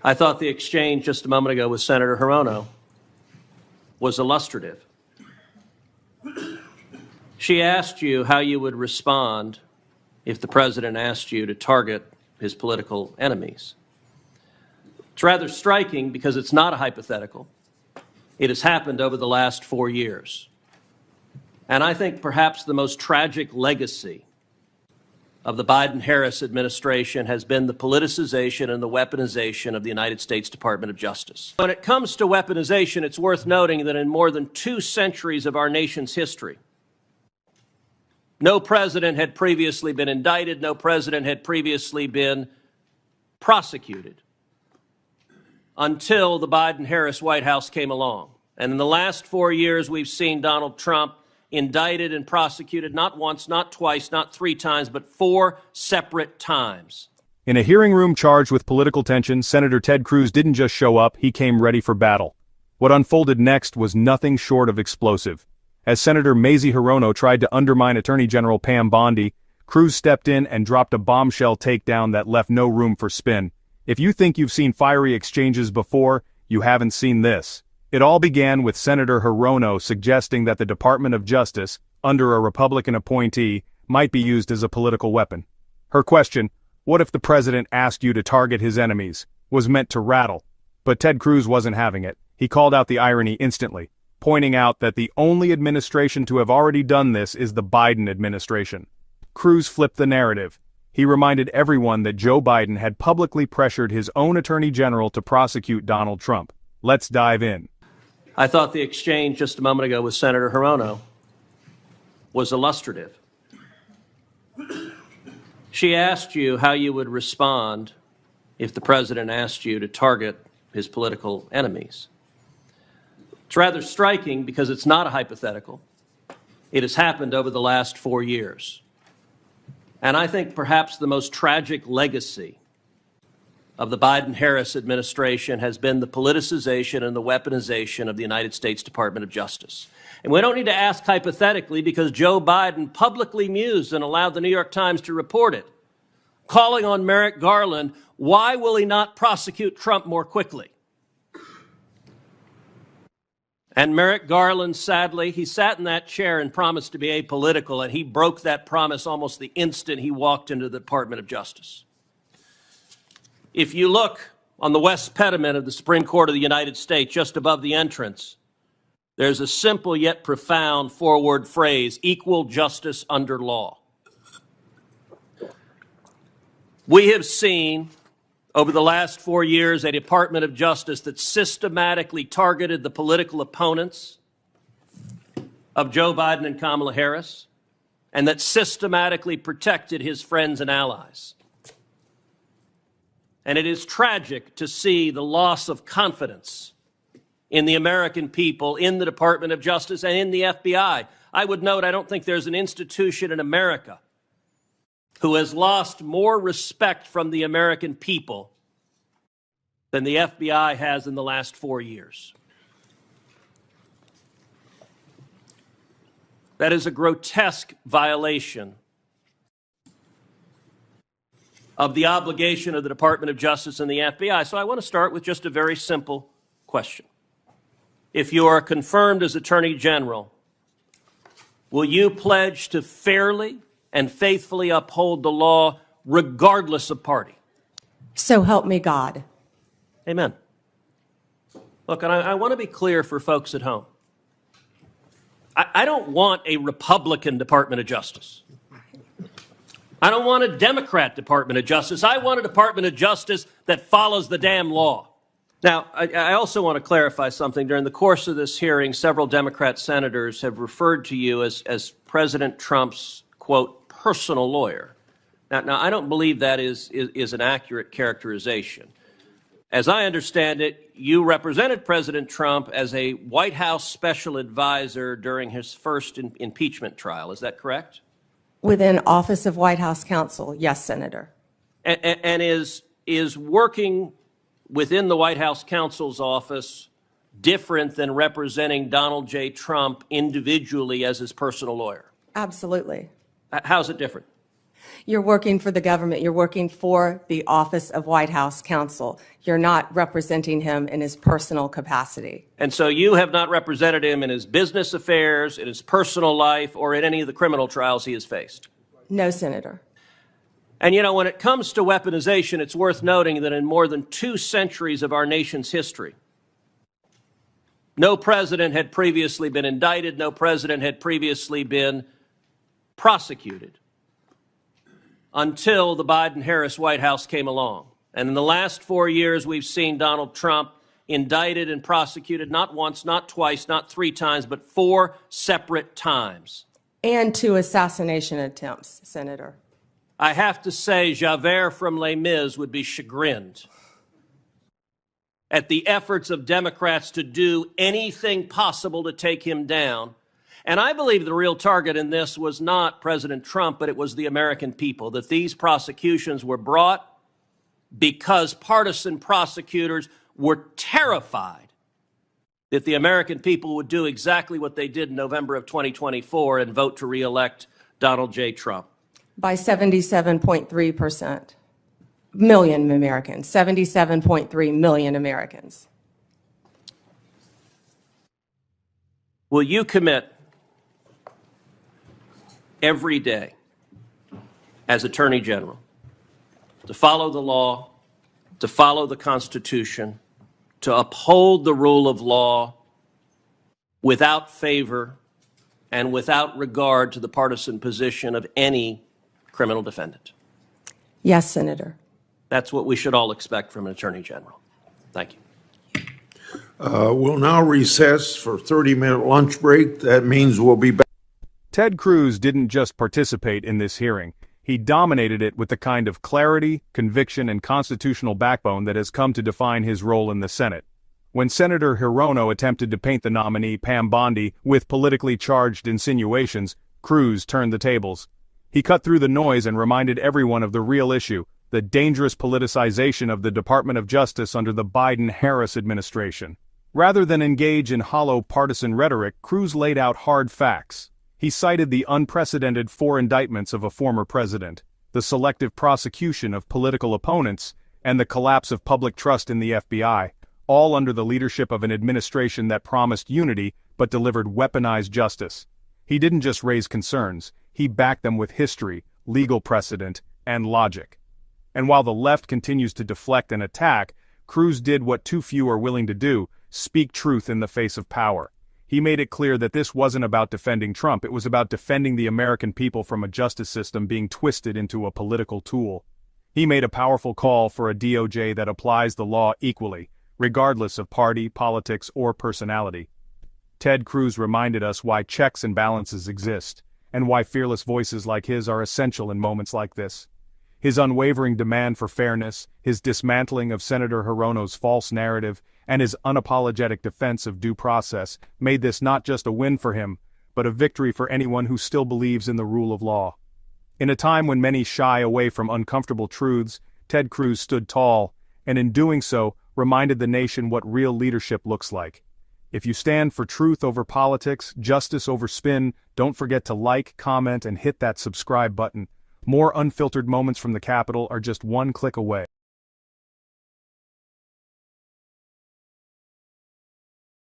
I thought the exchange just a moment ago with Senator Hirono was illustrative. She asked you how you would respond if the president asked you to target his political enemies. It's rather striking because it's not a hypothetical. It has happened over the last 4 years. And I think perhaps the most tragic legacy of the Biden-Harris administration has been the politicization and the weaponization of the United States Department of Justice. When it comes to weaponization, it's worth noting that in more than 2 centuries of our nation's history, no president had previously been indicted, no president had previously been prosecuted until the Biden-Harris White House came along. And in the last 4 years, we've seen Donald Trump indicted and prosecuted not once, not twice, not 3 times, but 4 separate times. In a hearing room charged with political tension, Senator Ted Cruz didn't just show up, he came ready for battle. What unfolded next was nothing short of explosive. As Senator Hirono tried to undermine Attorney General Pam Bondi, Cruz stepped in and dropped a bombshell takedown that left no room for spin. If you think you've seen fiery exchanges before, you haven't seen this. It all began with Senator Hirono suggesting that the Department of Justice, under a Republican appointee, might be used as a political weapon. Her question, "What if the president asked you to target his enemies?" was meant to rattle. But Ted Cruz wasn't having it. He called out the irony instantly, pointing out that the only administration to have already done this is the Biden administration. Cruz flipped the narrative. He reminded everyone that Joe Biden had publicly pressured his own attorney general to prosecute Donald Trump. Let's dive in. I thought the exchange just a moment ago with Senator Hirono was illustrative. She asked you how you would respond if the president asked you to target his political enemies. It's rather striking because it's not a hypothetical. It has happened over the last 4 years. And I think perhaps the most tragic legacy of the Biden-Harris administration has been the politicization and the weaponization of the United States Department of Justice. And we don't need to ask hypothetically because Joe Biden publicly mused and allowed the New York Times to report it, calling on Merrick Garland, why will he not prosecute Trump more quickly? And Merrick Garland, sadly, he sat in that chair and promised to be apolitical, and he broke that promise almost the instant he walked into the Department of Justice. If you look on the west pediment of the Supreme Court of the United States, just above the entrance, there's a simple yet profound 4-word phrase, equal justice under law. We have seen over the last 4 years a Department of Justice that systematically targeted the political opponents of Joe Biden and Kamala Harris, and that systematically protected his friends and allies. And it is tragic to see the loss of confidence in the American people, in the Department of Justice, and in the FBI. I would note, I don't think there's an institution in America who has lost more respect from the American people than the FBI has in the last 4 years. That is a grotesque violation of the obligation of the Department of Justice and the FBI. So I want to start with just a very simple question. If you are confirmed as Attorney General, will you pledge to fairly and faithfully uphold the law regardless of party? So help me God. Amen. Look, and I want to be clear for folks at home. I don't want a Republican Department of Justice. I don't want a Democrat Department of Justice. I want a Department of Justice that follows the damn law. Now, I also want to clarify something. During the course of this hearing, several Democrat senators have referred to you as President Trump's, quote, personal lawyer. Now I don't believe that is an accurate characterization. As I understand it, you represented President Trump as a White House special advisor during his first impeachment trial. Is that correct? Within Office of White House Counsel, yes, Senator. And is working within the White House counsel's office different than representing Donald J. Trump individually as his personal lawyer? Absolutely. How's it different? You're working for the government. You're working for the office of White House counsel. You're not representing him in his personal capacity. And so you have not represented him in his business affairs, in his personal life, or in any of the criminal trials he has faced? No, Senator. And when it comes to weaponization, it's worth noting that in more than 2 centuries of our nation's history, no president had previously been indicted, no president had previously been prosecuted until the Biden-Harris White House came along. And in the last 4 years, we've seen Donald Trump indicted and prosecuted not once, not twice, not 3 times, but 4 separate times. And 2 assassination attempts, Senator. I have to say, Javert from Les Mis would be chagrined at the efforts of Democrats to do anything possible to take him down. And I believe the real target in this was not President Trump, but it was the American people, that these prosecutions were brought because partisan prosecutors were terrified that the American people would do exactly what they did in November of 2024 and vote to reelect Donald J. Trump. By 77.3%. Million Americans, 77.3 million Americans. Will you commit every day as Attorney General to follow the law, to follow the Constitution, to uphold the rule of law without favor and without regard to the partisan position of any criminal defendant? Yes, Senator. That's what we should all expect from an Attorney General. Thank you. We'll now recess for 30-minute lunch break. That means we'll be back. Ted Cruz didn't just participate in this hearing. He dominated it with the kind of clarity, conviction, and constitutional backbone that has come to define his role in the Senate. When Senator Hirono attempted to paint the nominee, Pam Bondi, with politically charged insinuations, Cruz turned the tables. He cut through the noise and reminded everyone of the real issue: the dangerous politicization of the Department of Justice under the Biden-Harris administration. Rather than engage in hollow partisan rhetoric, Cruz laid out hard facts. He cited the unprecedented 4 indictments of a former president, the selective prosecution of political opponents, and the collapse of public trust in the FBI, all under the leadership of an administration that promised unity but delivered weaponized justice. He didn't just raise concerns, he backed them with history, legal precedent, and logic. And while the left continues to deflect and attack, Cruz did what too few are willing to do: speak truth in the face of power. He made it clear that this wasn't about defending Trump, it was about defending the American people from a justice system being twisted into a political tool. He made a powerful call for a DOJ that applies the law equally, regardless of party, politics, or personality. Ted Cruz reminded us why checks and balances exist, and why fearless voices like his are essential in moments like this. His unwavering demand for fairness, his dismantling of Senator Hirono's false narrative, and his unapologetic defense of due process made this not just a win for him, but a victory for anyone who still believes in the rule of law. In a time when many shy away from uncomfortable truths, Ted Cruz stood tall, and in doing so, reminded the nation what real leadership looks like. If you stand for truth over politics, justice over spin, don't forget to like, comment, and hit that subscribe button. More unfiltered moments from the Capitol are just one click away.